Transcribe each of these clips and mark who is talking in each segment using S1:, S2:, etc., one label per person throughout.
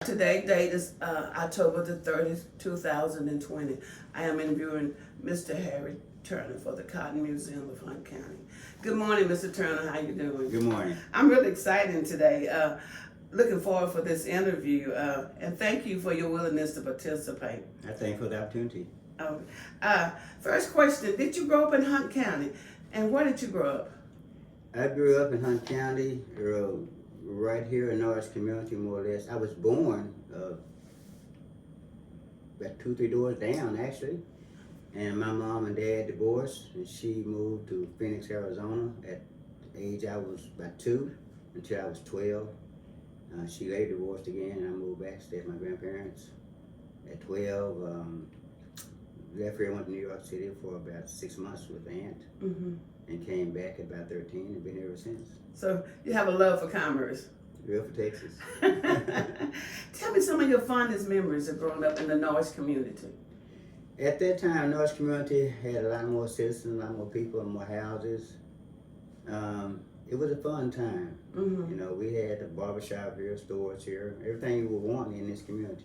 S1: Today date is October the 30th, 2020. I am interviewing Mr. Harry Turner for the Cotton Museum of Hunt County. Good morning, Mr. Turner. How you doing?
S2: Good morning.
S1: I'm really excited today. Looking forward for this interview, and thank you for your willingness to participate.
S2: I thank you for the opportunity.
S1: First question, did you grow up in Hunt County? And where did you grow up?
S2: I grew up in Hunt County, right here in Norwich community, more or less. I was born about 2-3 doors down, actually. And my mom and dad divorced, and she moved to Phoenix, Arizona at the age I was about 2 until I was 12. She later divorced again, and I moved back to stay with my grandparents. At 12, left here, went to New York City for about 6 months with an aunt, and came back at about 13 and been here ever since.
S1: So you have a love for commerce.
S2: Real for Texas.
S1: Tell me some of your fondest memories of growing up in the Norwich community.
S2: At that time, Norwich community had a lot more citizens, a lot more people, and more houses. It was a fun time. You know, we had a barbershop here, stores here, everything you would want in this community.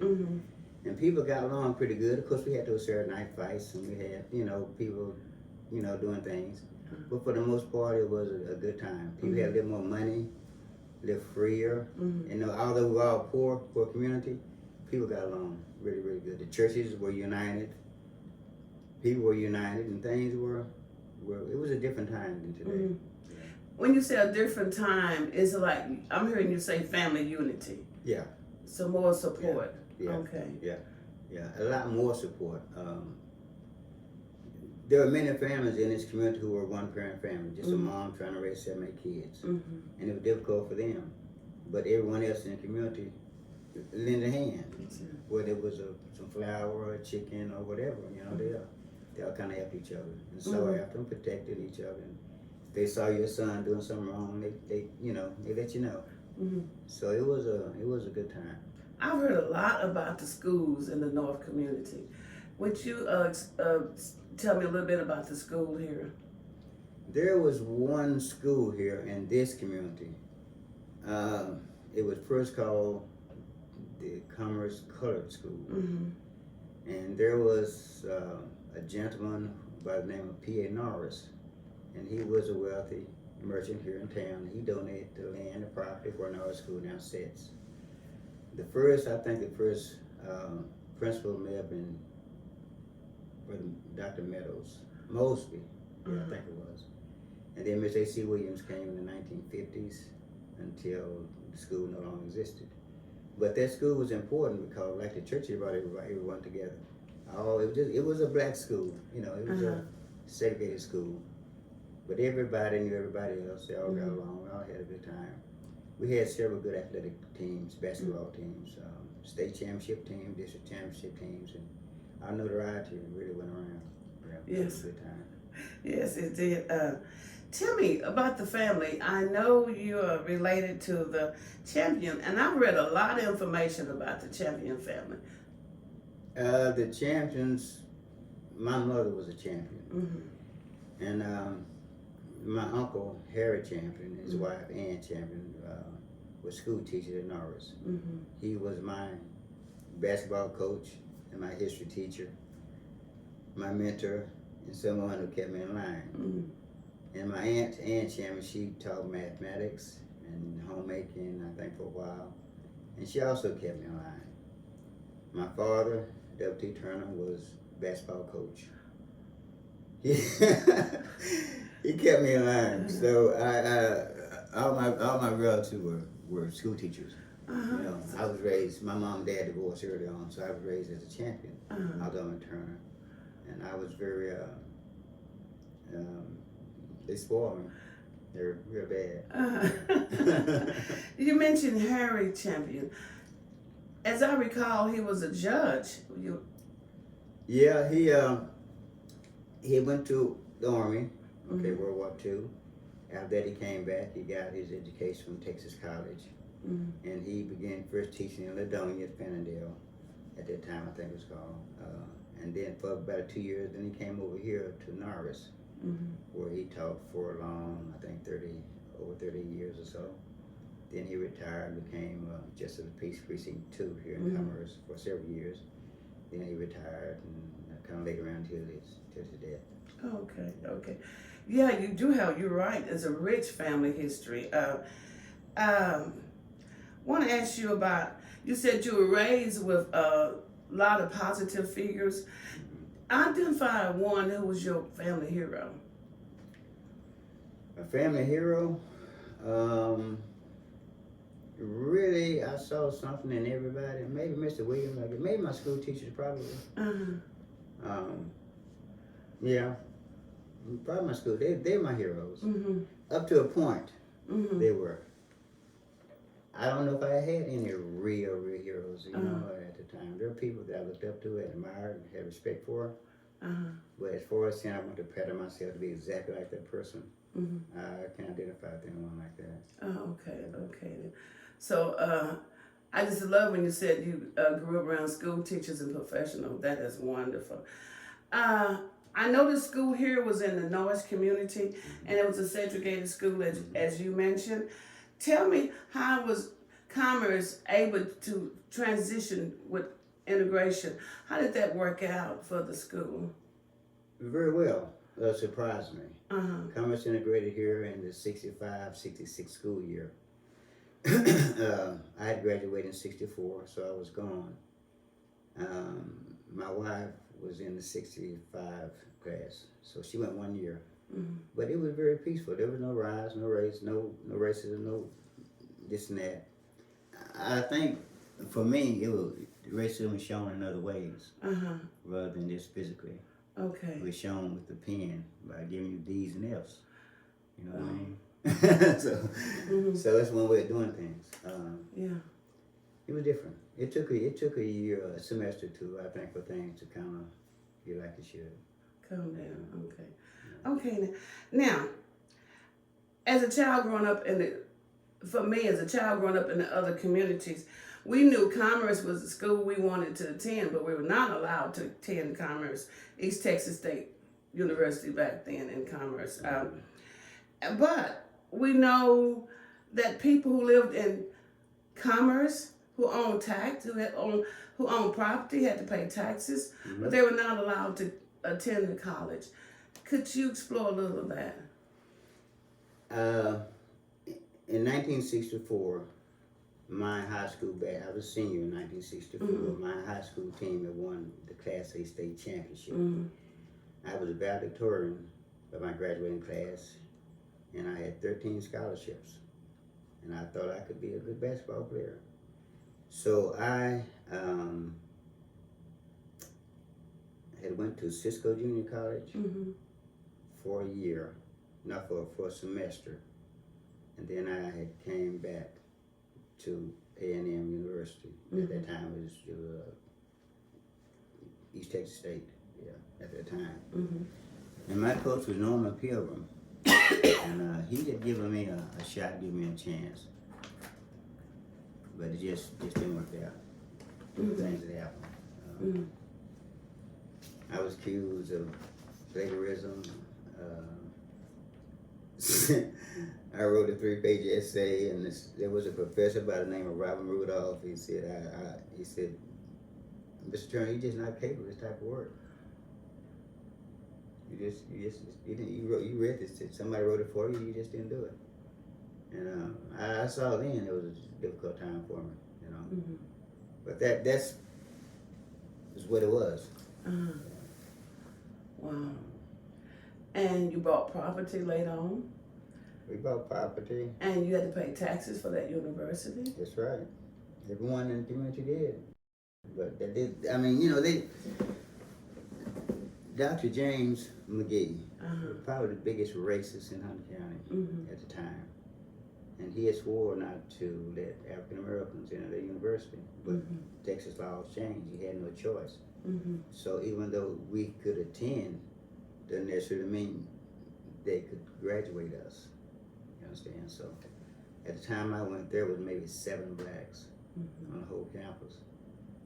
S2: And people got along pretty good. Of course, we had those Saturday night fights, and we had, people, doing things. But for the most part, it was a good time. People had a little more money, a little freer. Although we were all poor community, people got along really, really good. The churches were united. People were united, and things were it was a different time than today.
S1: When you say a different time, it's like, I'm hearing you say family unity.
S2: Yeah.
S1: So more support.
S2: Yeah.
S1: Okay.
S2: Yeah, a lot more support. There are many families in this community who were one-parent families, just a mom trying to raise 7, 8 kids. And it was difficult for them. But everyone else in the community lent a hand. Whether it was some flour or a chicken or whatever, they all kind of helped each other. And so after them, protected each other. And if they saw your son doing something wrong, they let you know. So it was a good time.
S1: I've heard a lot about the schools in the North community. Would you tell me a little bit about the school here?
S2: There was one school here in this community. It was first called the Commerce Colored School. And there was a gentleman by the name of P.A. Norris, and he was a wealthy merchant here in town. He donated the land and property for Norwich School now sits. The first principal may have been Dr. Meadows, Mosby, I think it was. And then Miss A.C. Williams came in the 1950s until the school no longer existed. But that school was important because, like the church, it brought everyone together. It was a black school, it was a segregated school. But everybody knew everybody else. They all got along. We all had a good time. We had several good athletic teams, basketball teams, state championship teams, district championship teams, and our notoriety really went around. Yeah, it was a good time.
S1: Yes, it did. Tell me about the family. I know you are related to the Champion, and I've read a lot of information about the Champion family.
S2: The Champions, my mother was a Champion. And my uncle, Harry Champion, his wife, Ann Champion, was school teacher at Norwich. He was my basketball coach and my history teacher, my mentor, and someone who kept me in line. And my aunt, Ann Champion, she taught mathematics and homemaking, I think, for a while. And she also kept me in line. My father, W.T. Turner, was basketball coach. He kept me in line. So all my relatives were school teachers. I was raised, my mom and dad divorced early on, so I was raised as a Champion, although I'm a Turner. And I was very, they spoiled me. They're real bad.
S1: You mentioned Harry Champion. As I recall, he was a judge.
S2: Yeah, he went to the Army, World War II. After that, he came back. He got his education from Texas College. And he began first teaching in Ladonia at Fannindale. At that time, I think it was called. And then for about 2 years, then he came over here to Norwich, where he taught for a long, I think over 30 years or so. Then he retired, became Justice of the Peace Precinct 2 here in Commerce for several years. Then he retired and kind of laid around till his death.
S1: Okay. Yeah, you do have, you're right, it's a rich family history. Want to ask you about, you said you were raised with a lot of positive figures. Identify one who was your family hero.
S2: A family hero? Really, I saw something in everybody. Maybe Mr. Williams, like maybe my school teachers probably. Yeah, probably my school. They're my heroes. Up to a point, they were. I don't know if I had any real heroes, you know, at the time. There were people that I looked up to, admired, and had respect for. But as far as saying I want to pattern myself to be exactly like that person, I can't identify with anyone like that.
S1: Oh, okay. So I just love when you said you grew up around school teachers and professionals. That is wonderful. I know the school here was in the Norwich community, and it was a segregated school, as you mentioned. Tell me, how was Commerce able to transition with integration? How did that work out for the school?
S2: Very well. Surprised me. Commerce integrated here in the 65-66 school year. I had graduated in 64, so I was gone. My wife was in the 65 class, so she went 1 year. But it was very peaceful. There was no riots, no race, no racism, no this and that. I think for me, racism was shown in other ways rather than just physically.
S1: Okay.
S2: It was shown with the pen by giving you D's and F's. You know what I mean? So that's one way of doing things. It was different. It took a year, a semester or two, I think, for things to kind of get like it should.
S1: Calm down. Okay. Now, as a child growing up for me, as a child growing up in the other communities, we knew Commerce was the school we wanted to attend, but we were not allowed to attend Commerce, East Texas State University back then in Commerce. But we know that people who lived in Commerce, who owned who owned property, had to pay taxes, but they were not allowed to attend the college. Could you explore a little of that?
S2: In 1964, my high school I was a senior in 1964. My high school team had won the Class A state championship. I was a valedictorian of my graduating class, and I had 13 scholarships. And I thought I could be a good basketball player. So I had went to Cisco Junior College for a year, not for a semester. And then I had came back to A&M University. At that time it was East Texas State, at that time. And my coach was Norman Pilgrim. And he had given me a shot, given me a chance. But it just didn't work out. Things that happened. I was accused of plagiarism. I wrote a 3-page essay, and there was a professor by the name of Robin Rudolph. He said, Mr. Turner, you're just not capable of this type of work. You read this. Somebody wrote it for you. You just didn't do it. And I saw then it was a difficult time for me, you know. But that's what it was.
S1: Wow. And you bought property later on?
S2: We bought property.
S1: And you had to pay taxes for that university?
S2: That's right. Everyone in the community did. But they did, I mean, you know, Dr. James McGee, probably the biggest racist in Hunter County at the time. And he had swore not to let African Americans enter the university. But Texas laws changed. He had no choice. So even though we could attend, doesn't necessarily mean they could graduate us. You understand? So at the time I went, there was maybe 7 blacks on the whole campus.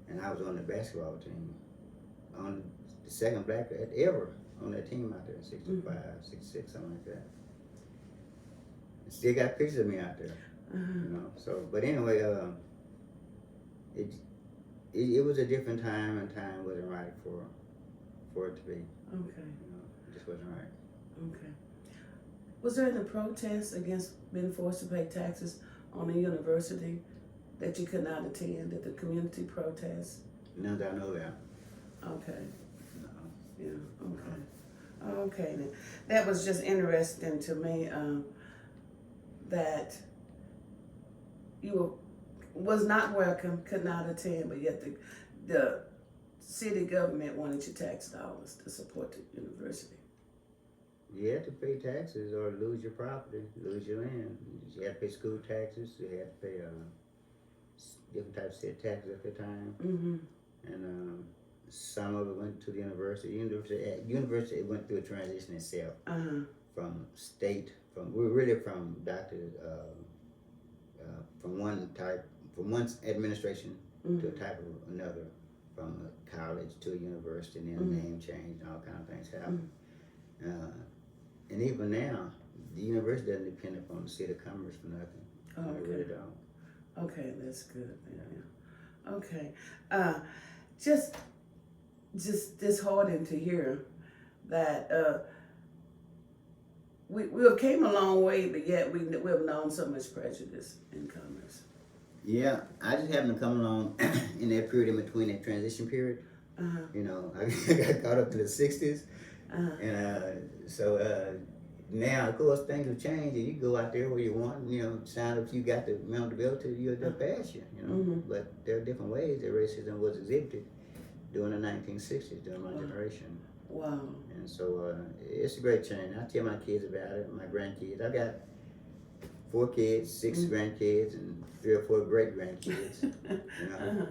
S2: And I was on the basketball team. On the second black ever on that team out there, 65, 66, something like that. Still got pictures of me out there. You know. So, but anyway, it was a different time, and time wasn't right for it to be.
S1: Okay.
S2: You know, it just wasn't right.
S1: Okay. Was there any protest against being forced to pay taxes on the university that you could not attend? Did the community protest?
S2: None that I know that.
S1: Okay.
S2: No.
S1: Yeah. Okay. Okay. Then. That was just interesting to me. That you was not welcome, could not attend, but yet the city government wanted your tax dollars to support the university.
S2: You had to pay taxes or lose your property, lose your land. You had to pay school taxes. You had to pay different types of state taxes at the time.
S1: Mm-hmm.
S2: And some of it went to the university. University it went through a transition itself from state, from doctors, from one administration to a type of another, from a college to a university, and then a name change and all kind of things happen. And even now, the university doesn't depend upon the city of Commerce for nothing.
S1: Oh, okay.
S2: They really don't.
S1: Okay, that's good. Yeah. Okay. Just disheartening to hear that we have came a long way, but yet we have known so much prejudice in commerce.
S2: Yeah, I just happened to come along in that period in between, that transition period. You know, I got caught up in the 60s. And so now, of course, things have changed, and you go out there where you want, you know, sign up if you got the mental ability, they'll pass you, you know. But there are different ways that racism was exhibited during the 1960s, during my generation.
S1: Wow.
S2: And so it's a great change. I tell my kids about it, my grandkids. I've got 4 kids, 6 grandkids, and 3 or 4 great grandkids. You know,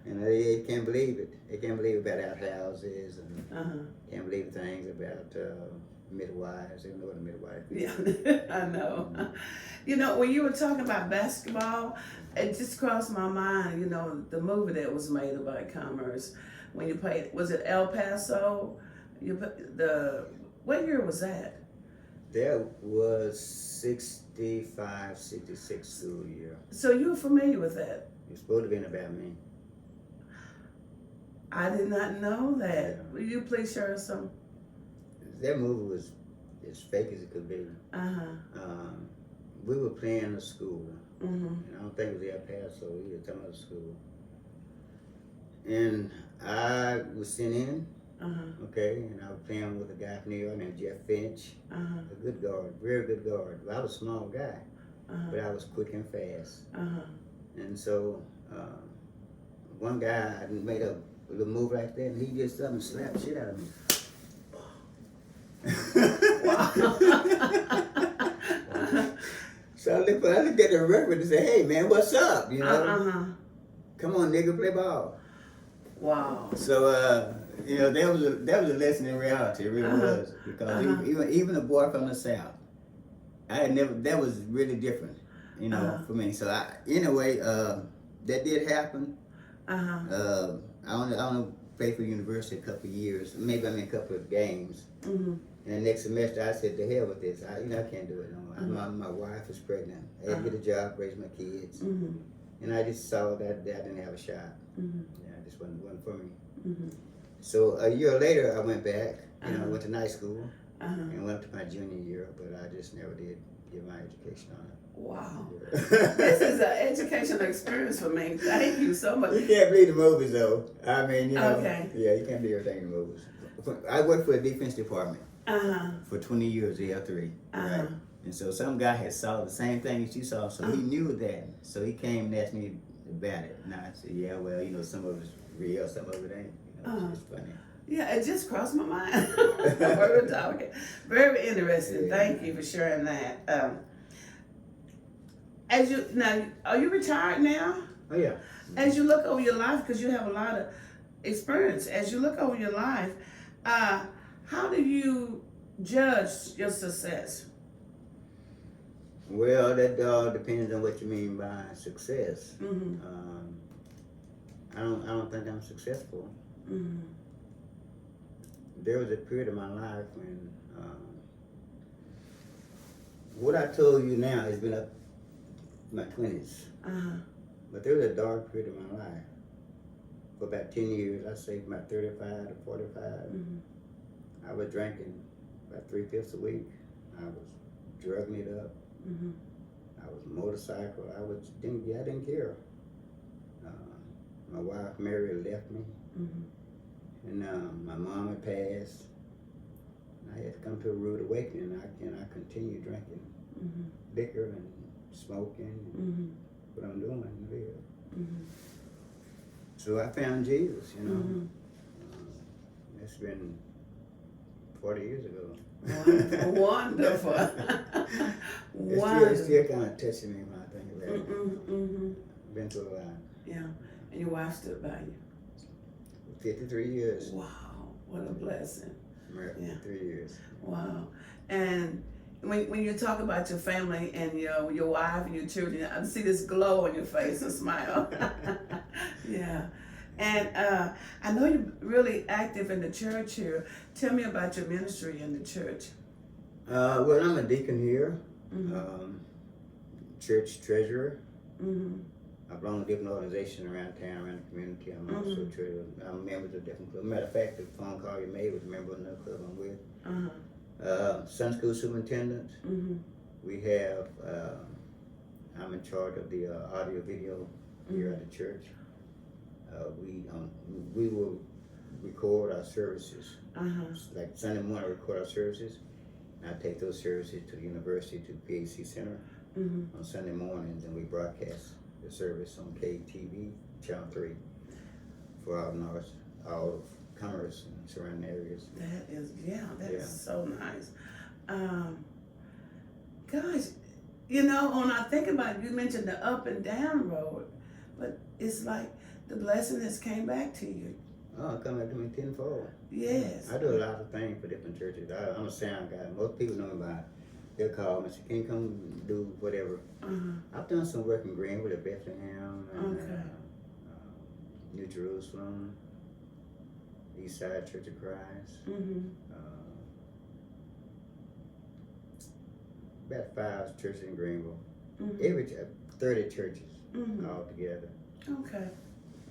S2: and they can't believe it. They can't believe about outhouses, and can't believe things about midwives. They don't know what a midwife is.
S1: Yeah, I know. You know, when you were talking about basketball, it just crossed my mind. You know, the movie that was made about commerce when you played. Was it El Paso? What year was that?
S2: That was 65, 66 school year.
S1: So you were familiar with that?
S2: You're supposed to be about me.
S1: I did not know that.
S2: Yeah.
S1: Will you please share some?
S2: That movie was as fake as it could be. We were playing a school. And I don't think it was El Paso either, some other school. And I was sent in. Okay, and I was playing with a guy from New York named Jeff Finch, a good guard, very good guard. Well, I was a small guy, but I was quick and fast. And so one guy I made a little move like that, and he did something and slapped the shit out of me. So I looked at the referee and said, "Hey man, what's up? You know, come on, nigga, play ball."
S1: Wow.
S2: So you know, that was a lesson in reality. It really was, because even a boy from the South, that was really different, you know, for me. So that did happen. I only played for the university a couple of years, maybe a couple of games. And the next semester I said, to hell with this. I can't do it no more. My wife was pregnant. I had to get a job, raise my kids. And I just saw that I didn't have a shot. Yeah, it just wasn't for me. So a year later, I went back. You know, went to night school and went up to my junior year, but I just never did get my education on it.
S1: Wow. This is an educational experience for me. Thank you so much.
S2: You can't believe the movies, though. I mean, you know.
S1: Okay.
S2: Yeah, you can't believe everything in the movies. I worked for the defense department for 20 years, L3. Right? And so some guy had saw the same thing that you saw, so he knew that. So he came and asked me about it. And I said, yeah, well, you know, some of it's real, some of it ain't. You know, it's just funny.
S1: Yeah, it just crossed my mind. We're talking. Very interesting. Yeah. Thank you for sharing that. Are you retired now?
S2: Oh yeah.
S1: As you look over your life, because you have a lot of experience, as you look over your life, how do you judge your success?
S2: Well, that all depends on what you mean by success. I don't think I'm successful. There was a period of my life when what I told you now has been my 20s.
S1: Uh-huh.
S2: But there was a dark period of my life. For about 10 years, I say from about 35 to 45, I was drinking about 3/5 a week. I was drugging it up. I was motorcycle. I didn't care. My wife Mary left me, and my mom had passed. I had to come to a rude awakening. I continued drinking liquor and smoking, and what I'm doing in live. So I found Jesus. It's been 40 years ago.
S1: Wonderful.
S2: It's still kind of touching me when I think about it. Been through a lot.
S1: Yeah, and your wife stood by you.
S2: 53 years.
S1: Wow, what a blessing.
S2: Yeah. 3 years.
S1: Wow. And when you talk about your family and your wife and your children, I see this glow on your face and smile. Yeah. And I know you're really active in the church here. Tell me about your ministry in the church.
S2: Well, I'm a deacon here, church treasurer. I belong to different organizations around town, around the community. I'm also treasurer. I'm members of different clubs. Matter of fact, the phone call you made was a member of another club I'm with. Sunday school superintendent. We have, I'm in charge of the audio video here at the church. We will record our services. Like Sunday morning, I record our services. And I take those services to the university, to the PAC Center on Sunday mornings, and we broadcast the service on KTV, Channel 3, for all Norwich, all of Commerce and surrounding areas.
S1: That is so nice. Gosh, when I think about it, you mentioned the up and down road, but it's like the blessing has came back to you.
S2: Oh, it come back to me tenfold.
S1: Yes.
S2: I do a lot of things for different churches. I'm a sound guy. Most people know me by, they'll call me and say, can you come do whatever? I've done some work in Greenwood at Bethlehem, and New Jerusalem, East Side Church of Christ. About 5 churches in Greenville. 30 churches all together.
S1: Okay.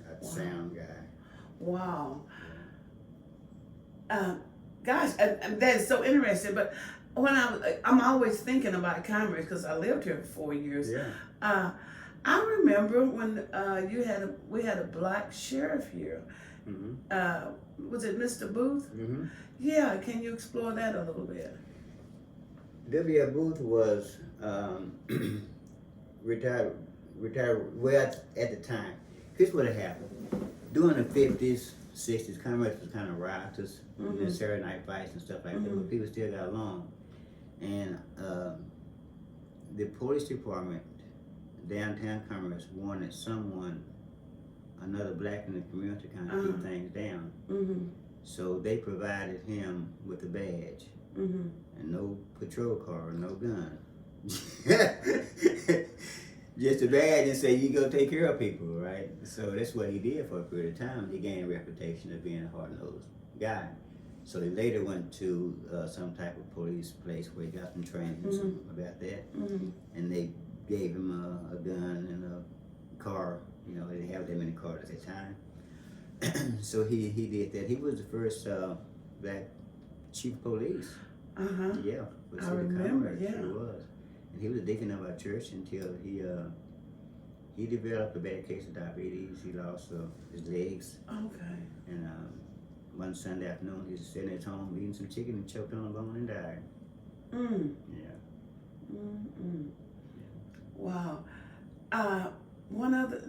S2: I'm a sound guy.
S1: Wow. Gosh, that is so interesting. But when I'm always thinking about Commerce because I lived here for 4 years.
S2: Yeah.
S1: I remember when we had a black sheriff here. Was it Mr. Booth? Yeah. Can you explore that a little bit?
S2: W.F. Booth was retired. Well, at the time, here's what had happened. During the 50s, 60s, Commerce was kind of riotous, Saturday night fights and stuff like that, but people still got along. And the police department, downtown Commerce, wanted another black in the community, to kind of keep things down. So they provided him with a badge, and no patrol car, no gun. Just a badge and say, you go take care of people, right? So that's what he did for a period of time. He gained a reputation of being a hard-nosed guy. So they later went to some type of police place where he got some training about that. And they gave him a gun and a car. They didn't have that many cars at the time. So he did that. He was the first black chief of police. Yeah, for the city of Commerce. He was. And he was a deacon of our church until he developed a bad case of diabetes. He lost his legs.
S1: Okay.
S2: And one Sunday afternoon, he was sitting at his home eating some chicken and choked on a bone and died. Yeah.
S1: Wow. Not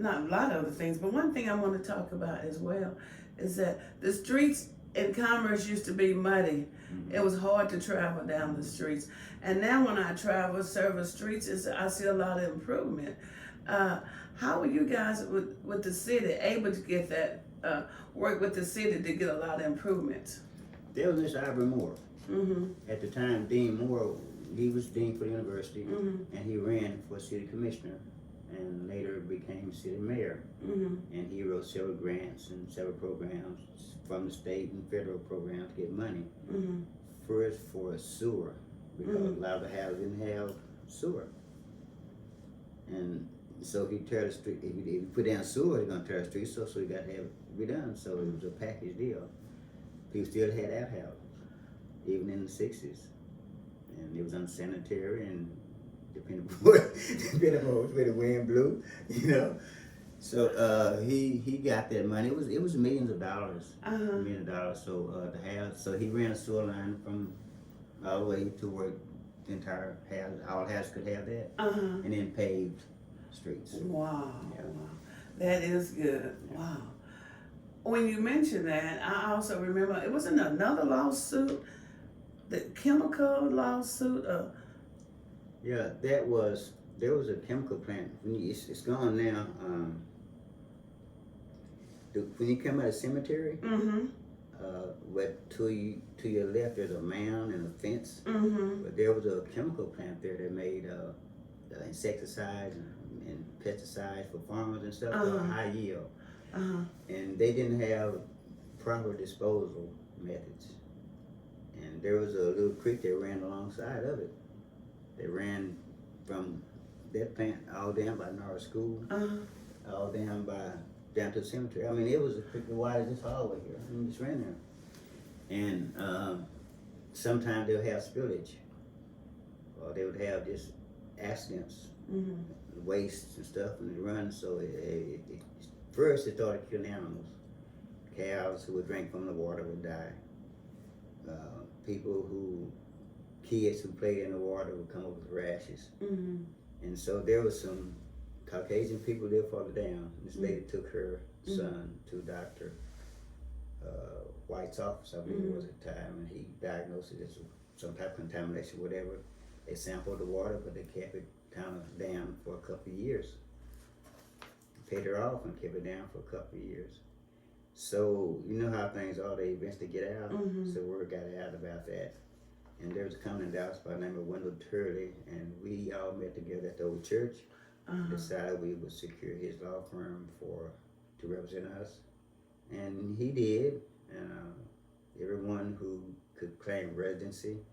S1: a lot of other things, but one thing I want to talk about as well is that the streets in Commerce used to be muddy. It was hard to travel down the streets. And now when I travel service streets, I see a lot of improvement. How are you guys with the city able to get that, work with the city to get a lot of improvements?
S2: There was Mr. Ivory Moore. At the time, Dean Moore, he was dean for the university, and he ran for city commissioner, and later became city mayor. And he wrote several grants and several programs from the state and federal programs to get money. First for a sewer, because a lot of the houses didn't have sewer. And so he tear the street. If he put down sewer, he's gonna tear the street. So he got to have it redone. So it was a package deal. People still had outhouses, even in the '60s, and it was unsanitary and depending on where the wind blew, you know. So he got that money. It was millions of dollars, $1 million. So to have, so he ran a sewer line from all the way to where the entire house, all houses could have that, and then paved streets.
S1: Wow,
S2: Yeah.
S1: wow, that is good.
S2: Yeah.
S1: Wow. When you mentioned that, I also remember it wasn't another lawsuit, the chemical lawsuit.
S2: Yeah, there was a chemical plant. It's gone now. When you come out of the cemetery, but to your left there's a mound and a fence. But there was a chemical plant there that made insecticides and pesticides for farmers and stuff for high yield. And they didn't have proper disposal methods. And there was a little creek that ran alongside of it. They ran from that plant all down by Norwich School, all down to the cemetery. I mean, it was a creek as wide as this hallway here. I mean, just ran there. And sometimes they'll have spillage, or they would have just accidents, waste and stuff when they run. So first it started killing animals. Cows who would drink from the water would die. Kids who played in the water would come up with rashes. And so there was some Caucasian people lived further down. This lady took her son to Dr. White's office, I believe it was at the time, and he diagnosed it as some type of contamination, whatever. They sampled the water, but they kept it kind of down for a couple of years. Paid her off and kept it down for a couple of years. So you know how things are, they eventually get out. So word got out about that. And there was a company in Dallas by the name of Wendell Turley, and we all met together at the old church. Decided we would secure his law firm to represent us, and he did. And everyone who could claim residency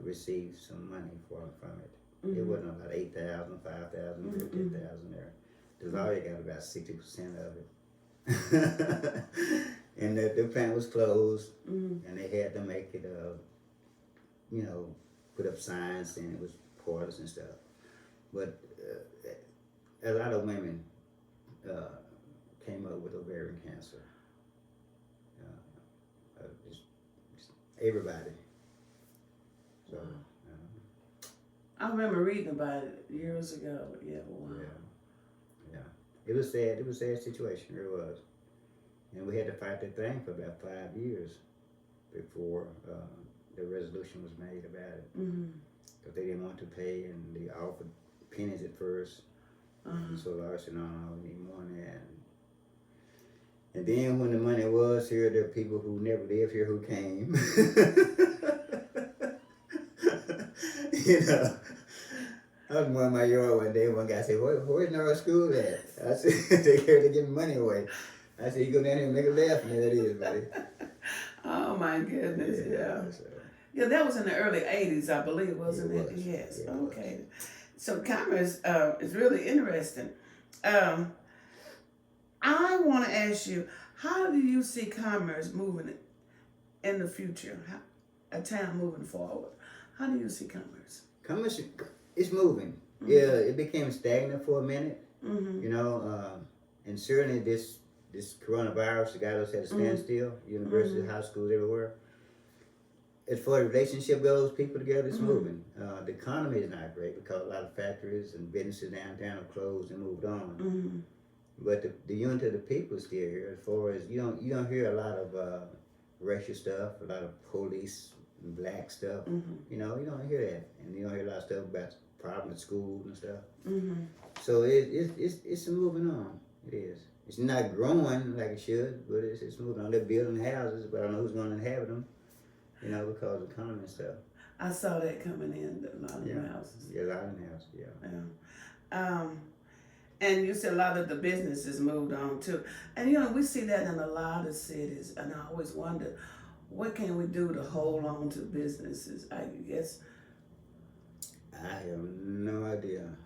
S2: received some money from it. It wasn't about 8,000, 5,000, 15,000 there. The lawyer got about 60% of it. And the plant was closed, and they had to make it, put up signs saying it was poisonous and stuff. But a lot of women came up with ovarian cancer. Just everybody. So.
S1: I remember reading about it years ago. Yeah, wow.
S2: Yeah. It was sad. It was a sad situation. It was. And we had to fight that thing for about 5 years before the resolution was made about it. Because they didn't want to pay, and they offered pennies at first. So Laura said, no, we need more than that. And then when the money was here, there were people who never lived here who came. I was in my yard one day, one guy said, where's Norwich School at? I said, they're here to give me money away. I said, you go down here and make a laugh, and there it is, buddy.
S1: Oh my goodness, yeah. Yeah, that was in the early 80s, I believe, wasn't it? Yes, okay. So commerce is really interesting. I want to ask you, how do you see commerce moving in the future? A town moving forward? How do you see commerce?
S2: Commerce is moving. Yeah, it became stagnant for a minute, and certainly this coronavirus got us at a standstill. Universities, high schools, everywhere. As far as relationship goes, people together, it's moving. The economy is not great because a lot of factories and businesses downtown have closed and moved on. But the unity of the people is still here. As far as you don't hear a lot of racial stuff, a lot of police and black stuff. You don't hear that, and you don't hear a lot of stuff about problems at schools and stuff. So it's moving on. It is. It's not growing like it should, but it's moving on. They're building houses, but I don't know who's going to inhabit them. Because of the economy and stuff.
S1: I saw that coming in, a lot of the houses.
S2: Yeah, a lot of the houses, yeah.
S1: And you said a lot of the businesses moved on too. And we see that in a lot of cities, and I always wonder, what can we do to hold on to businesses? I guess.
S2: I have no idea.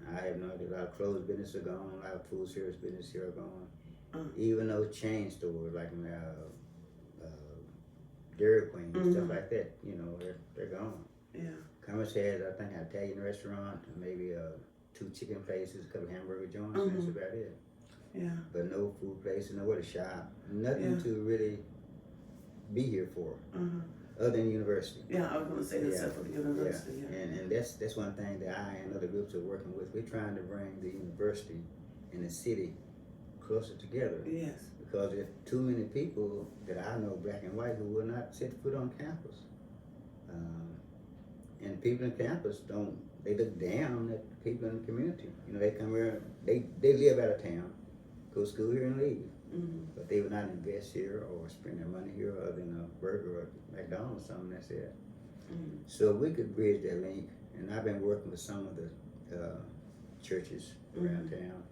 S2: I have no idea. A lot of clothes business are gone. A lot of food service business here are gone.
S1: Mm.
S2: Even those chain stores like Dairy Queen and stuff like that, you know, they're gone.
S1: Yeah.
S2: Commerce has, I think, an Italian restaurant, maybe 2 chicken places, a couple hamburger joints, and that's about it.
S1: Yeah.
S2: But no food places, nowhere to shop, nothing
S1: Yeah.
S2: to really be here for, other than university.
S1: Yeah, I was going to say this stuff for the university.
S2: Yeah. And that's one thing that I and other groups are working with. We're trying to bring the university and the city closer together.
S1: Yes.
S2: Because there's too many people that I know, black and white, who will not set foot on campus. And people in campus they look down at the people in the community. You know, they come here, they live out of town, go to school here and leave. But they would not invest here or spend their money here other than a burger or McDonald's or something, that's it. So we could bridge that link, and I've been working with some of the churches around town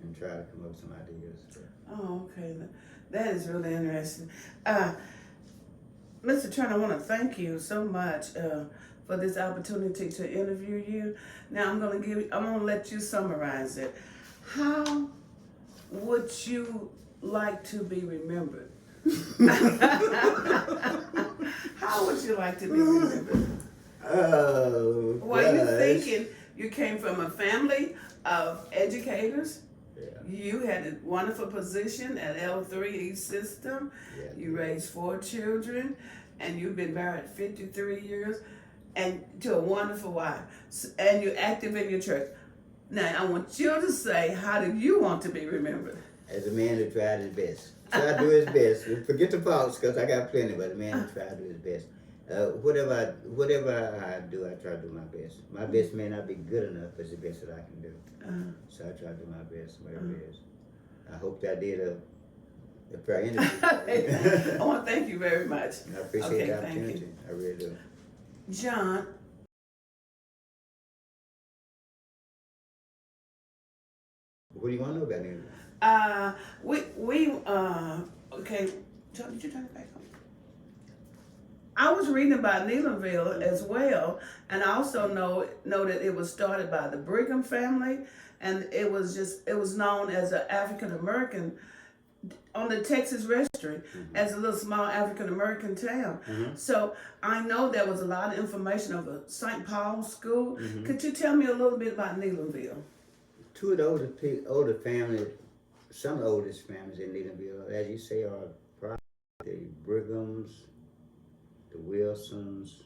S2: and try to come up with some ideas.
S1: Oh, okay. That is really interesting. Mr. Turner, I want to thank you so much for this opportunity to interview you. Now I'm gonna let you summarize it. How would you like to be remembered? How would you like to be remembered?
S2: Oh,
S1: Well, you're thinking you came from a family of educators.
S2: Yeah.
S1: You had a wonderful position at L3 System.
S2: Yeah.
S1: You raised 4 children, and you've been married 53 years, and to a wonderful wife. And you're active in your church. Now, I want you to say, how do you want to be remembered?
S2: As a man who tried his best. Try to do his best. Forget the faults, because I got plenty, but a man who tried to do his best. Whatever I do, I try to do my best. My best may not be good enough, but it's the best that I can do. So I try to do my best, whatever it is. I hope that I did a fair interview.
S1: I want to thank you very much.
S2: I appreciate the
S1: thank you.
S2: opportunity. I really do.
S1: John,
S2: What do you want to know about me?
S1: okay, John, did you turn it back on? I was reading about Needleville as well, and I also know that it was started by the Brigham family, and it was known as an African American on the Texas registry as a little small African American town. So I know there was a lot of information of a St. Paul school. Could you tell me a little bit about Needleville?
S2: 2 of the older families, some of the oldest families in Needleville, as you say, are probably the Brighams, the Wilsons,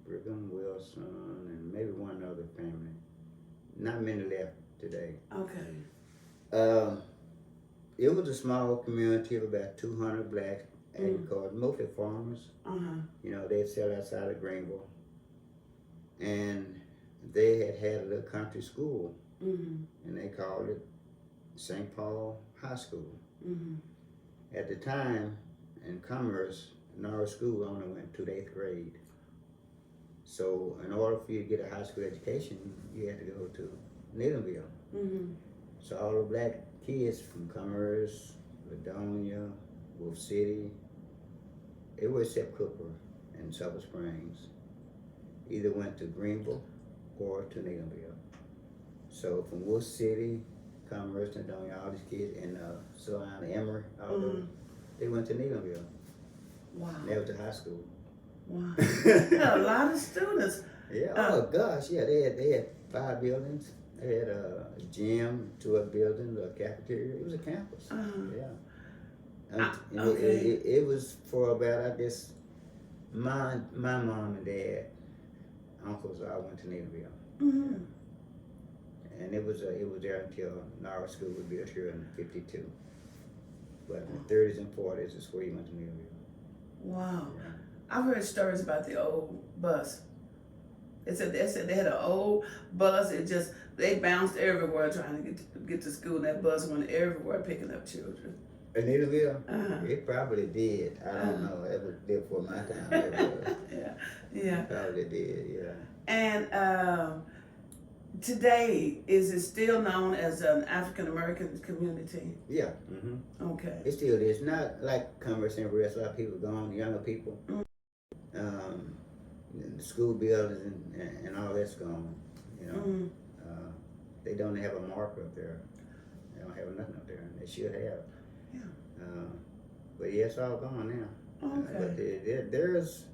S2: Brigham, Wilson, and maybe one other family. Not many left today.
S1: Okay.
S2: It was a small community of about 200 black agriculture, mostly farmers. You know, they'd sell outside of Greenville. And they had a little country school, and they called it St. Paul High School. At the time, in commerce, Norwich school only went to the 8th grade. So in order for you to get a high school education, you had to go to Needleville. So all the black kids from Commerce, Ladonia, Wolf City, they were except Cooper and Silver Springs, either went to Greenville or to Needleville. So from Wolf City, Commerce, Ladonia, all these kids, and Salina, Emory, all those, they went to Needleville.
S1: Wow.
S2: That was the high school.
S1: Wow. A lot of students.
S2: Yeah. Oh gosh. Yeah. They had 5 buildings. They had a gym, 2 other buildings, a cafeteria. It was a campus. Yeah. It was for about, I guess, my mom and dad, uncles all went to Needleville. And it was there until Norwich School was built here in '52. But in the 30s and 40s is where he went to Needleville.
S1: Wow.
S2: Yeah.
S1: I've heard stories about the old bus. They said they had an old bus. They bounced everywhere trying to get to school. And that bus went everywhere picking up children.
S2: In Needleville? It probably did. I don't know. It was before my time.
S1: Yeah.
S2: Probably did, yeah.
S1: And today, is it still known as an African American community?
S2: Yeah.
S1: Okay.
S2: It still is. Not like Commerce and rest. A lot of people gone, younger people. the school buildings and all that's gone. You know,
S1: Mm-hmm.
S2: they don't have a marker up there. They don't have nothing up there. They should have.
S1: Yeah.
S2: But yeah, it's all gone now.
S1: Okay.
S2: But there's,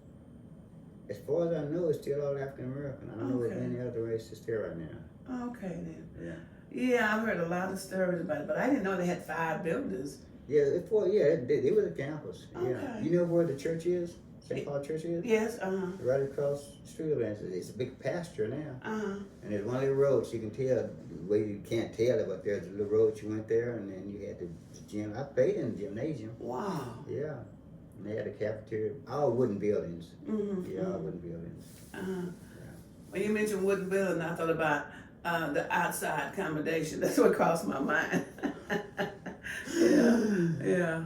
S2: as far as I know, it's still all African American. I don't know of
S1: Okay.
S2: any other races there right now.
S1: Okay then.
S2: Yeah.
S1: Yeah, I've heard a lot of stories about it, but I didn't know they had 5 buildings.
S2: Yeah, it was a campus. Yeah.
S1: Okay.
S2: You know where the church is? St. Paul Church is?
S1: Yes,
S2: Right across the street of it. It's a big pasture now.
S1: uh-huh.
S2: And there's one little road, so you can tell, the way you can't tell it, but there's a little road you went there, and then you had the gym. I played in the gymnasium.
S1: Wow.
S2: Yeah. And they had a cafeteria. All wooden buildings.
S1: Mm-hmm.
S2: Yeah, all wooden buildings.
S1: Uh-huh. When you mentioned wooden building, I thought about the outside accommodation. That's what crossed my mind. Yeah.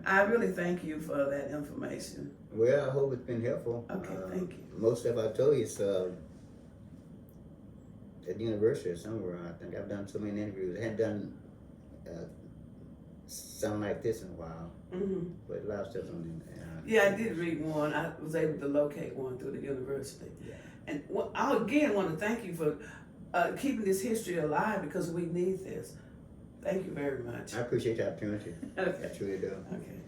S1: I really thank you for that information.
S2: Well, I hope it's been helpful.
S1: Okay, thank you.
S2: Most of it I told you is at the university or somewhere. I think I've done so many interviews. I hadn't done something like this in a while,
S1: Mm-hmm.
S2: but a lot of stuff's on the
S1: Yeah, I did read one. I was able to locate one through the university.
S2: Yeah.
S1: And I again want to thank you for keeping this history alive because we need this. Thank you very much.
S2: I appreciate the opportunity.
S1: Okay.
S2: I truly do.
S1: Okay.